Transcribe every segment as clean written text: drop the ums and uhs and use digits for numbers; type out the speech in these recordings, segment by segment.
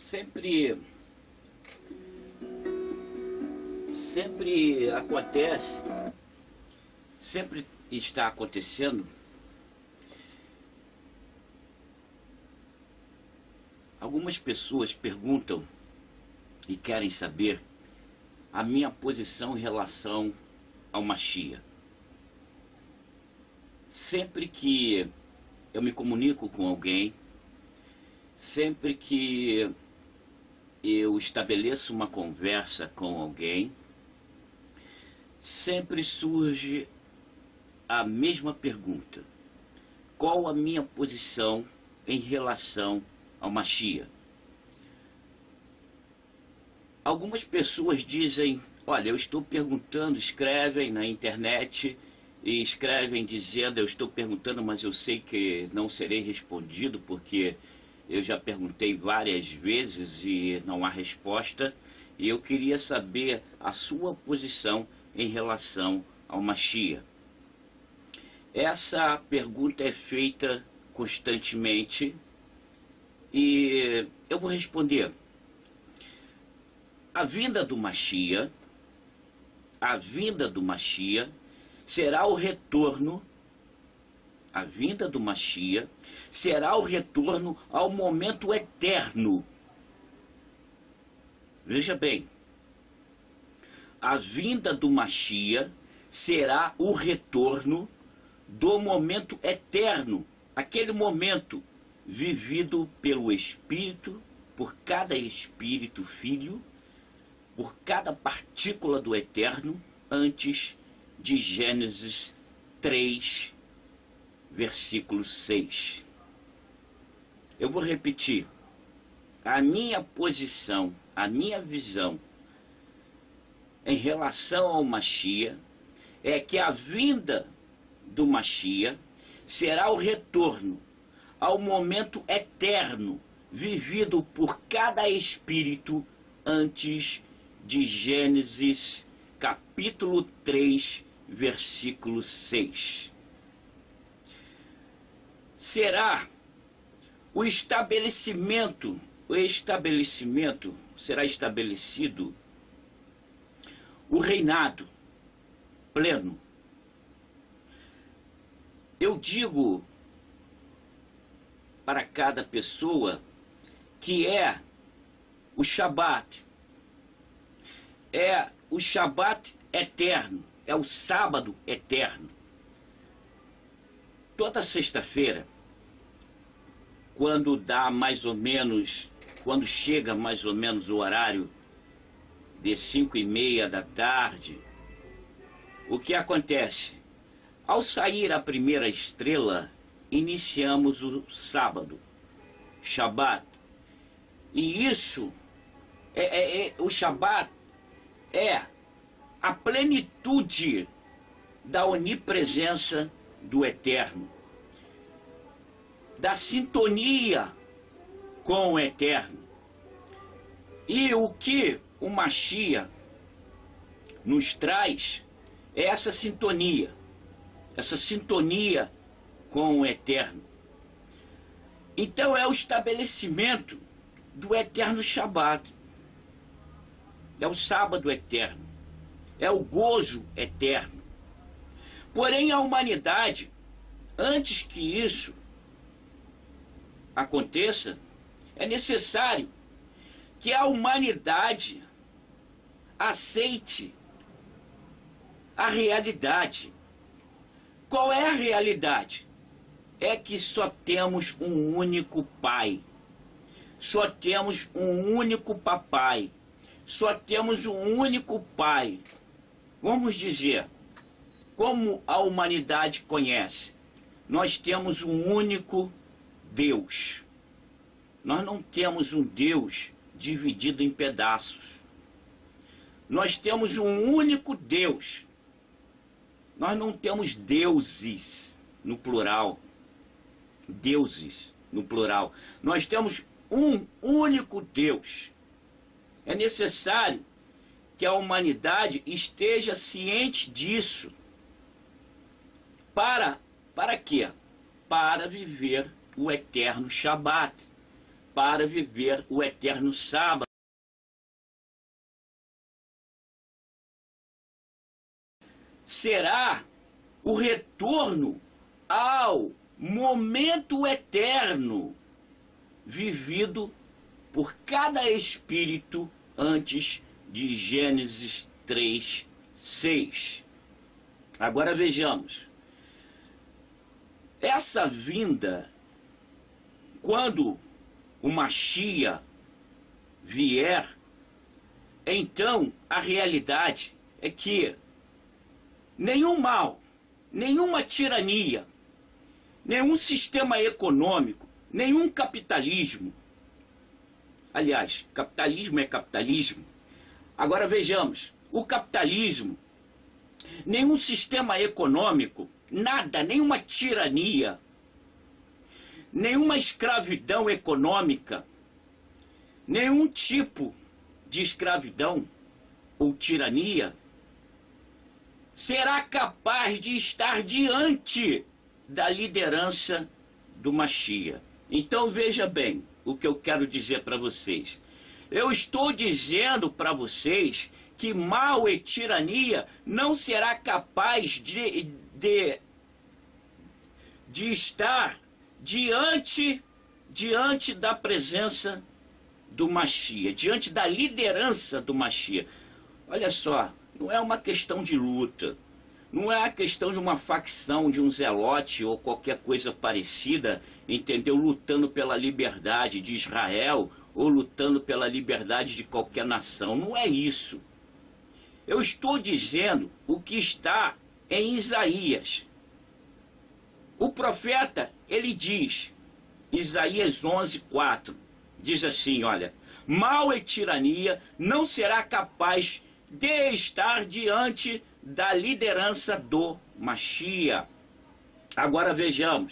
sempre acontece, sempre está acontecendo algumas pessoas perguntam e querem saber a minha posição em relação ao Mashiach. Sempre que eu me comunico com alguém, sempre que eu estabeleço uma conversa com alguém, sempre surge a mesma pergunta: qual a minha posição em relação ao Mashiach? Algumas pessoas dizem: olha, eu estou perguntando, escrevem na internet e escrevem dizendo: eu estou perguntando, mas eu sei que não serei respondido porque eu já perguntei várias vezes e não há resposta, e eu queria saber a sua posição em relação ao Mashiach. Essa pergunta é feita constantemente e eu vou responder. A vinda do Mashiach será o retorno, a vinda do Mashiach será o retorno ao momento eterno. Veja bem, a vinda do Mashiach será o retorno do momento eterno, aquele momento vivido pelo Espírito, por cada Espírito Filho, por cada partícula do Eterno, antes de Gênesis 3, versículo 6. Eu vou repetir. A minha posição, a minha visão em relação ao Mashiach é que a vinda do Mashiach será o retorno ao momento eterno vivido por cada espírito antes de Gênesis capítulo 3, versículo 6. Será será estabelecido o reinado pleno. Eu digo para cada pessoa que é o Shabat eterno, é o sábado eterno. Toda sexta-feira, quando chega mais ou menos o horário de 5:30 da tarde, o que acontece? Ao sair a primeira estrela, iniciamos o sábado, Shabat. E isso, o Shabat é a plenitude da onipresença do Eterno, da sintonia com o Eterno. E o que o Mashiach nos traz é essa sintonia com o Eterno. Então é o estabelecimento do eterno Shabat, é o sábado eterno, é o gozo eterno. Porém, a humanidade, antes que isso aconteça, é necessário que a humanidade aceite a realidade. Qual é a realidade? É que só temos um único Pai, só temos um único Papai, só temos um único Pai. Vamos dizer, como a humanidade conhece, nós temos um único Deus. Nós não temos um Deus dividido em pedaços. Nós temos um único Deus. Nós não temos deuses no plural. Deuses no plural. Nós temos um único Deus. É necessário que a humanidade esteja ciente disso. Para quê? Para viver o eterno Shabat. para viver o eterno sábado. Será o retorno ao momento eterno vivido por cada espírito antes de Gênesis 3:6. Agora vejamos. Essa vinda, quando o Mashiach vier, então a realidade é que nenhum mal, nenhuma tirania, nenhum sistema econômico, nenhum capitalismo, aliás, capitalismo é capitalismo. Agora vejamos, o capitalismo, nenhum sistema econômico, nada, nenhuma tirania, nenhuma escravidão econômica, nenhum tipo de escravidão ou tirania será capaz de estar diante da liderança do Mashiach. Então veja bem o que eu quero dizer para vocês. Eu estou dizendo para vocês que mal e tirania não será capaz de estar diante da presença do Mashiach, diante da liderança do Mashiach. Olha só, não é uma questão de luta, não é a questão de uma facção, de um zelote ou qualquer coisa parecida, entendeu? Lutando pela liberdade de Israel ou lutando pela liberdade de qualquer nação. Não é isso. Eu estou dizendo o que está em Isaías. O profeta, ele diz, Isaías 11:4, diz assim, olha, mal e tirania não será capaz de estar diante da liderança do Mashiach. Agora vejamos,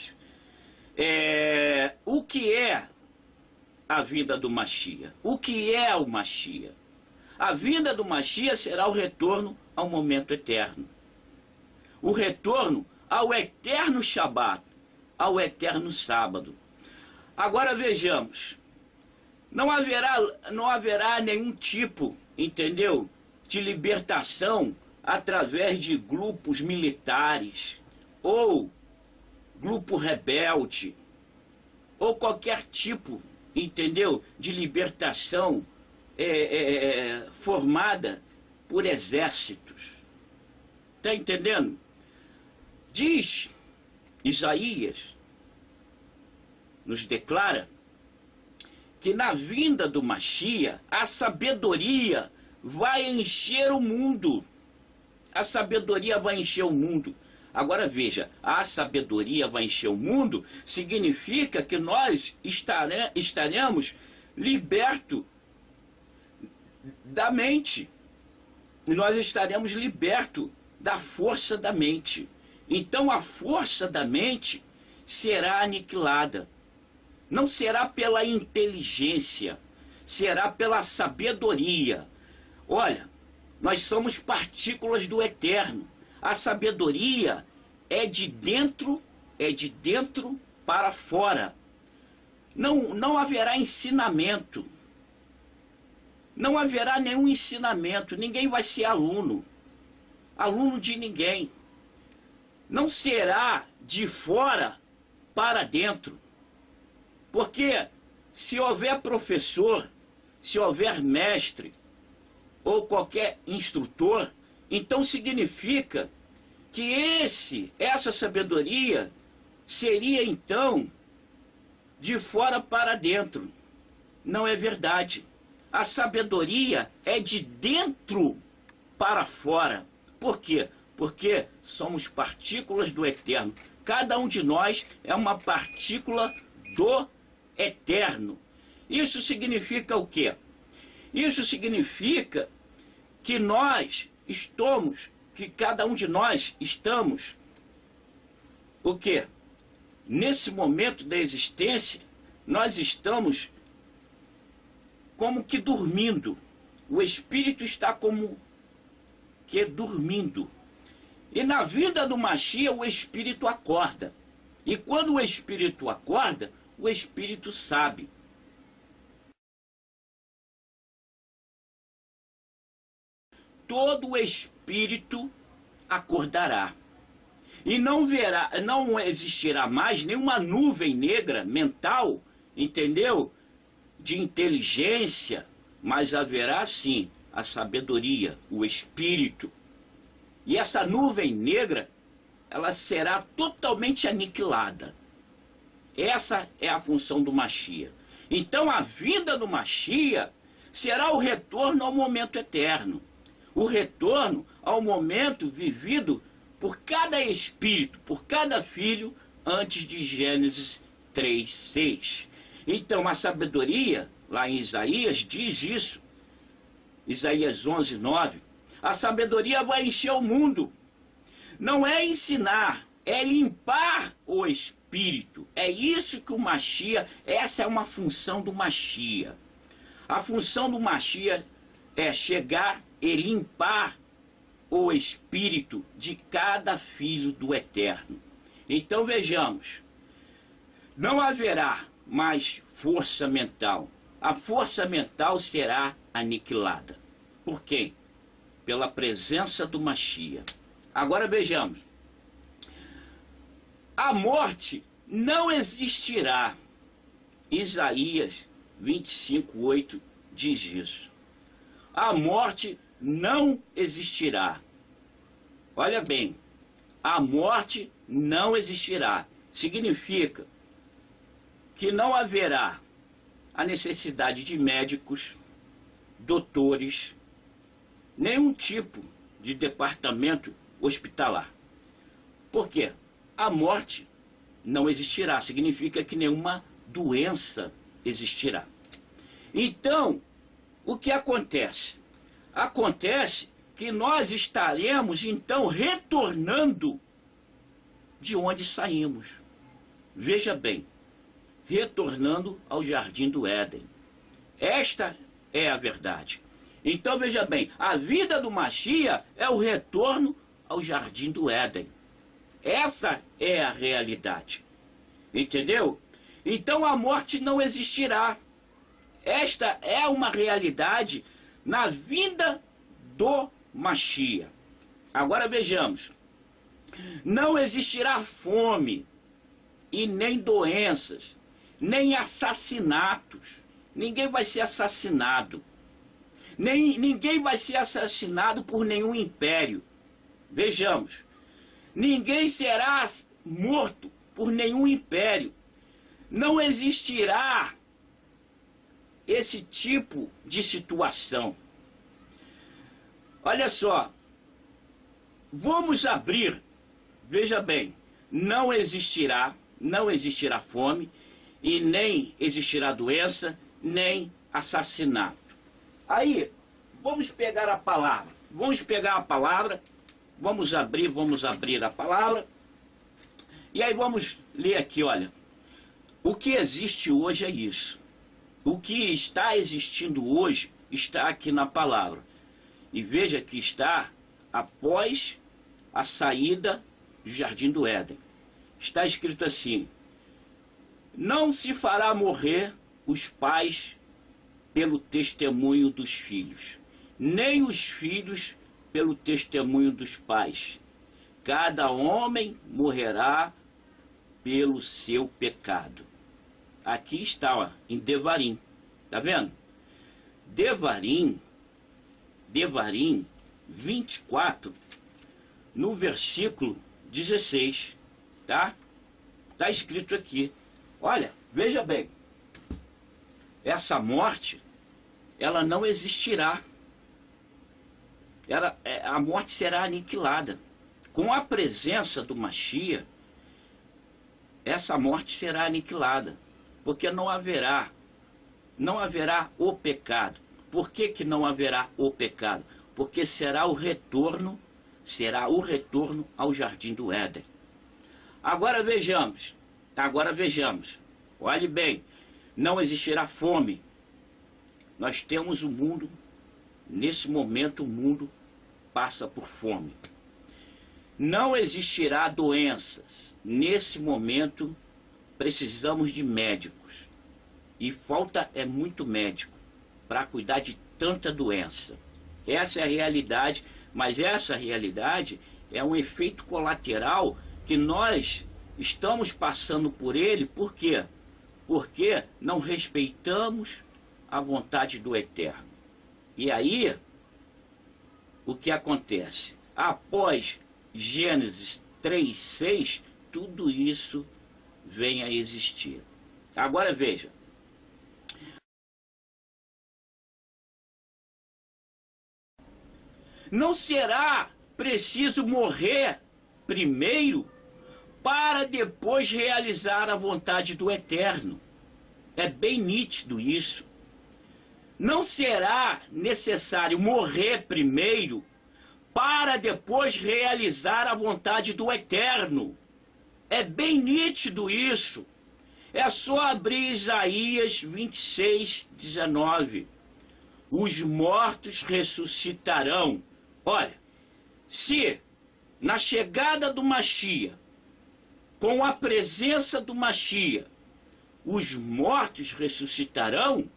o que é a vida do Mashiach? O que é o Mashiach? A vida do Mashiach será o retorno ao momento eterno. O retorno ao eterno Shabat, ao eterno sábado. Agora vejamos, não haverá nenhum tipo, entendeu, de libertação através de grupos militares, ou grupo rebelde, ou qualquer tipo, entendeu, de libertação formada por exércitos. Está entendendo? Diz Isaías, nos declara, que na vinda do Mashiach, a sabedoria vai encher o mundo. A sabedoria vai encher o mundo. Agora veja, a sabedoria vai encher o mundo significa que nós estaremos libertos da mente. Nós estaremos libertos da força da mente. Então a força da mente será aniquilada. Não será pela inteligência, será pela sabedoria. Olha, nós somos partículas do eterno. A sabedoria é de dentro para fora. Não haverá ensinamento. Não haverá nenhum ensinamento. Ninguém vai ser aluno de ninguém. Não será de fora para dentro. Porque se houver professor, se houver mestre ou qualquer instrutor, então significa que essa sabedoria seria então de fora para dentro. Não é verdade. A sabedoria é de dentro para fora. Por quê? Porque somos partículas do eterno. Cada um de nós é uma partícula do eterno. Isso significa o quê? Isso significa que cada um de nós estamos, o quê? Nesse momento da existência, nós estamos como que dormindo. O espírito está como que dormindo. E na vida do Mashiach, o espírito acorda. E quando o espírito acorda, o espírito sabe. todo o espírito acordará. E não existirá mais nenhuma nuvem negra mental, entendeu? De inteligência, mas haverá sim a sabedoria, o espírito. E essa nuvem negra, ela será totalmente aniquilada. Essa é a função do Mashiach. Então a vinda do Mashiach será o retorno ao momento eterno. O retorno ao momento vivido por cada espírito, por cada filho, antes de Gênesis 3:6. Então a sabedoria, lá em Isaías, diz isso. Isaías 11:9. A sabedoria vai encher o mundo. Não é ensinar, é limpar o espírito. É isso que o Mashiach, essa é uma função do Mashiach. A função do Mashiach é chegar e limpar o espírito de cada filho do Eterno. Então vejamos, não haverá mais força mental. A força mental será aniquilada. Por quem? Pela presença do Mashiach. Agora vejamos, a morte não existirá. Isaías 25:8 diz isso. A morte não existirá. Olha bem, a morte não existirá. Significa que não haverá a necessidade de médicos, doutores, nenhum tipo de departamento hospitalar. Por quê? A morte não existirá. Significa que nenhuma doença existirá. Então, o que acontece? Acontece que nós estaremos, então, retornando de onde saímos. Veja bem, retornando ao Jardim do Éden. Esta é a verdade. Então, veja bem, a vida do Mashiach é o retorno ao Jardim do Éden. Essa é a realidade. Entendeu? Então, a morte não existirá. Esta é uma realidade na vinda do Mashiach. Agora vejamos. Não existirá fome e nem doenças, nem assassinatos. Ninguém vai ser assassinado. Ninguém vai ser assassinado por nenhum império. Vejamos. Ninguém será morto por nenhum império. Não existirá esse tipo de situação. Olha só, vamos abrir, veja bem, não existirá fome e nem existirá doença, nem assassinato. Aí, vamos pegar a palavra, vamos abrir a palavra, e aí vamos ler aqui, olha, o que existe hoje é isso. O que está existindo hoje está aqui na palavra. E veja que está após a saída do Jardim do Éden. Está escrito assim: não se fará morrer os pais pelo testemunho dos filhos, nem os filhos pelo testemunho dos pais. Cada homem morrerá pelo seu pecado. Aqui está, ó, em Devarim. Tá vendo? Devarim 24, no versículo 16, tá? Tá escrito aqui. Olha, veja bem. Essa morte, ela não existirá. A morte será aniquilada. Com a presença do Mashiach, essa morte será aniquilada. Porque não haverá o pecado. Por que não haverá o pecado? Porque será o retorno ao Jardim do Éden. Agora vejamos. Olhe bem, não existirá fome. Nós temos o mundo, nesse momento o mundo passa por fome. Não existirá doenças. Nesse momento precisamos de médicos. E falta muito médico para cuidar de tanta doença. Essa é a realidade, mas essa realidade é um efeito colateral que nós estamos passando por ele. Por quê? Porque não respeitamos a vontade do Eterno. E aí, o que acontece? Após Gênesis 3:6, tudo isso vem a existir. Agora veja. Não será preciso morrer primeiro para depois realizar a vontade do Eterno. É bem nítido isso. Não será necessário morrer primeiro para depois realizar a vontade do Eterno. É bem nítido isso. É só abrir Isaías 26:19. Os mortos ressuscitarão. Olha, se na chegada do Machia, com a presença do Machia, os mortos ressuscitarão,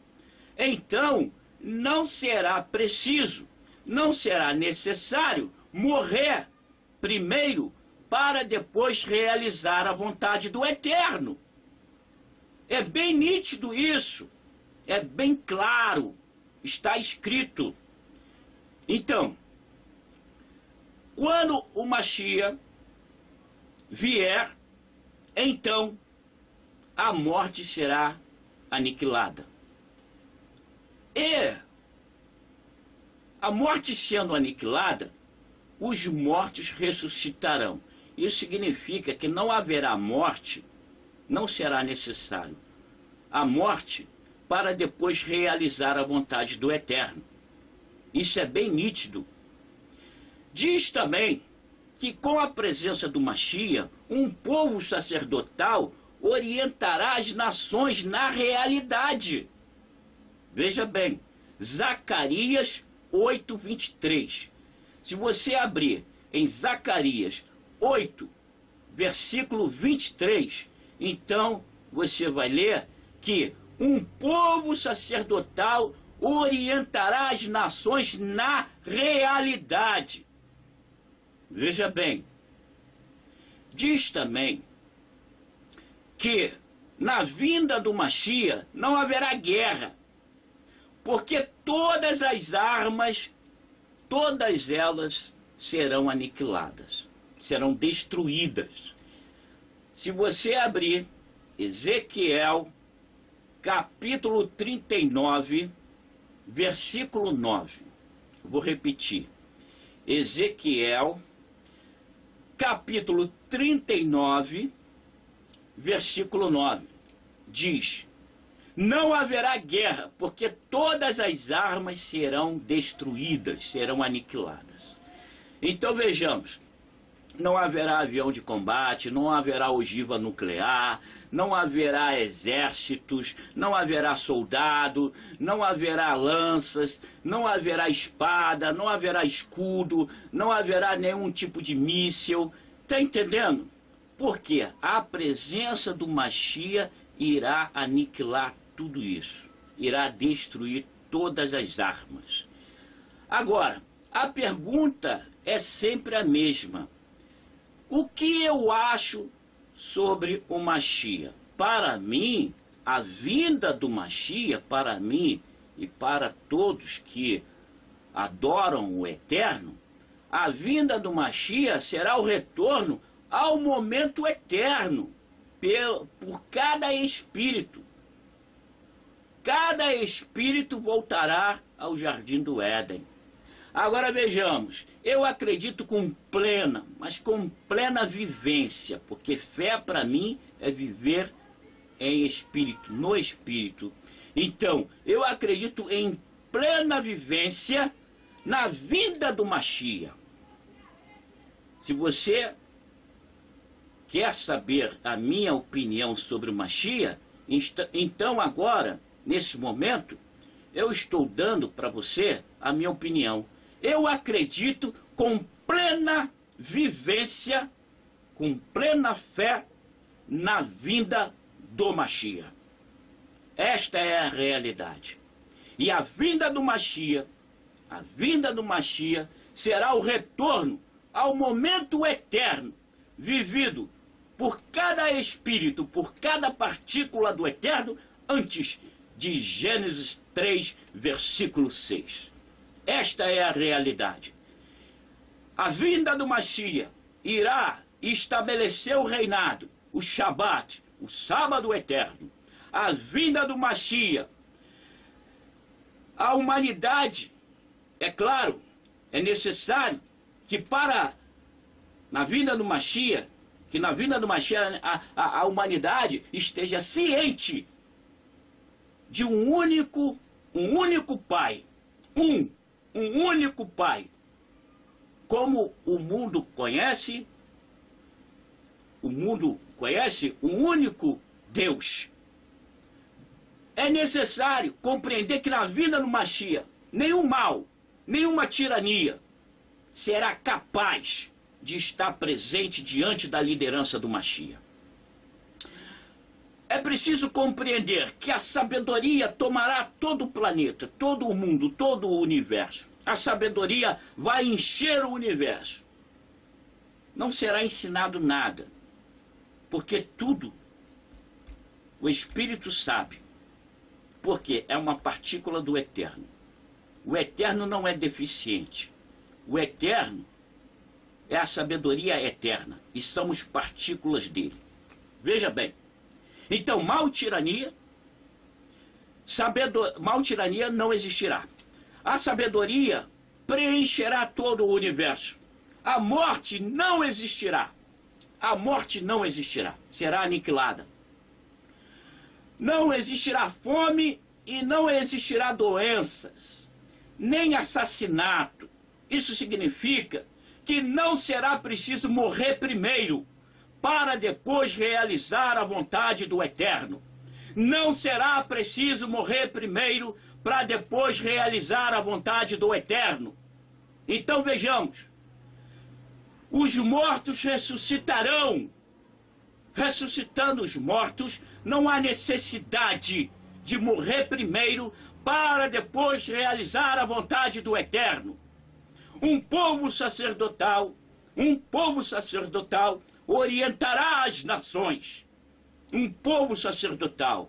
então não será preciso, não será necessário morrer primeiro para depois realizar a vontade do Eterno. É bem nítido isso, é bem claro, está escrito. Então, quando o Machia vier, então a morte será aniquilada. E a morte sendo aniquilada, os mortos ressuscitarão. Isso significa que não haverá morte, não será necessário a morte para depois realizar a vontade do Eterno. Isso é bem nítido. Diz também que com a presença do Machia, um povo sacerdotal orientará as nações na realidade. Veja bem, Zacarias 8:23. Se você abrir em Zacarias 8, versículo 23, então você vai ler que um povo sacerdotal orientará as nações na realidade. Veja bem, diz também que na vinda do Machia não haverá guerra, porque todas as armas, todas elas serão aniquiladas, serão destruídas. Se você abrir Ezequiel, capítulo 39, versículo 9, vou repetir, Ezequiel, capítulo 39, versículo 9, diz: não haverá guerra, porque todas as armas serão destruídas, serão aniquiladas. Então vejamos, não haverá avião de combate, não haverá ogiva nuclear, não haverá exércitos, não haverá soldado, não haverá lanças, não haverá espada, não haverá escudo, não haverá nenhum tipo de míssil. Está entendendo? Porque a presença do Machia irá aniquilar tudo isso, irá destruir todas as armas. Agora, a pergunta é sempre a mesma. O que eu acho sobre o Machia? Para mim, a vinda do Machia, para mim e para todos que adoram o Eterno, a vinda do Machia será o retorno ao momento eterno, por cada espírito. Cada espírito voltará ao jardim do Éden. Agora vejamos, eu acredito com plena, mas com plena vivência, porque fé para mim é viver em espírito, no espírito. Então, eu acredito em plena vivência na vinda do Machia. Se você quer saber a minha opinião sobre o Machia, então agora, nesse momento, eu estou dando para você a minha opinião. Eu acredito com plena vivência, com plena fé na vinda do Machia. Esta é a realidade. E a vinda do Machia A vinda do Mashiach será o retorno ao momento eterno, vivido por cada espírito, por cada partícula do eterno, antes de Gênesis 3, versículo 6. Esta é a realidade. A vinda do Mashiach irá estabelecer o reinado, o Shabat, o sábado eterno. A vinda do Mashiach, a humanidade, é claro, é necessário que na vinda do Mashiach, a humanidade esteja ciente de um único Pai, um único Pai. Como o mundo conhece um único Deus. É necessário compreender que na vinda do Mashiach, nenhum mal, nenhuma tirania será capaz de estar presente diante da liderança do Mashiach. É preciso compreender que a sabedoria tomará todo o planeta, todo o mundo, todo o universo. A sabedoria vai encher o universo. Não será ensinado nada, porque tudo o Espírito sabe, porque é uma partícula do Eterno. O Eterno não é deficiente. O Eterno é a sabedoria eterna, e somos partículas dele. Veja bem, então mal tirania não existirá. A sabedoria preencherá todo o universo. A morte não existirá. A morte não existirá. Será aniquilada. Não existirá fome e não existirá doenças, nem assassinato. Isso significa que não será preciso morrer primeiro para depois realizar a vontade do Eterno. Não será preciso morrer primeiro para depois realizar a vontade do Eterno. Então vejamos, os mortos ressuscitarão. Ressuscitando os mortos, não há necessidade de morrer primeiro para depois realizar a vontade do Eterno. Um povo sacerdotal orientará as nações. Um povo sacerdotal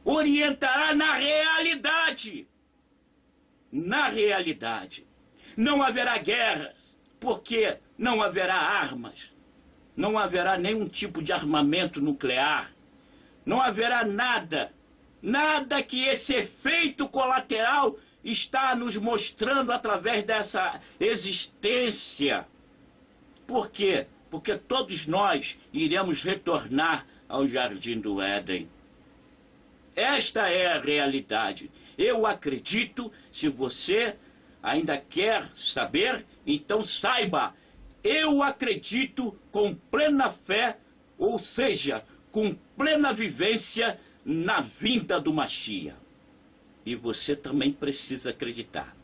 orientará na realidade. Na realidade. Não haverá guerras, porque não haverá armas. Não haverá nenhum tipo de armamento nuclear. Não haverá nada. Nada que esse efeito colateral está nos mostrando através dessa existência. Por quê? Porque todos nós iremos retornar ao Jardim do Éden. Esta é a realidade. Eu acredito, se você ainda quer saber, então saiba, eu acredito com plena fé, ou seja, com plena vivência na vinda do Mashiach. E você também precisa acreditar.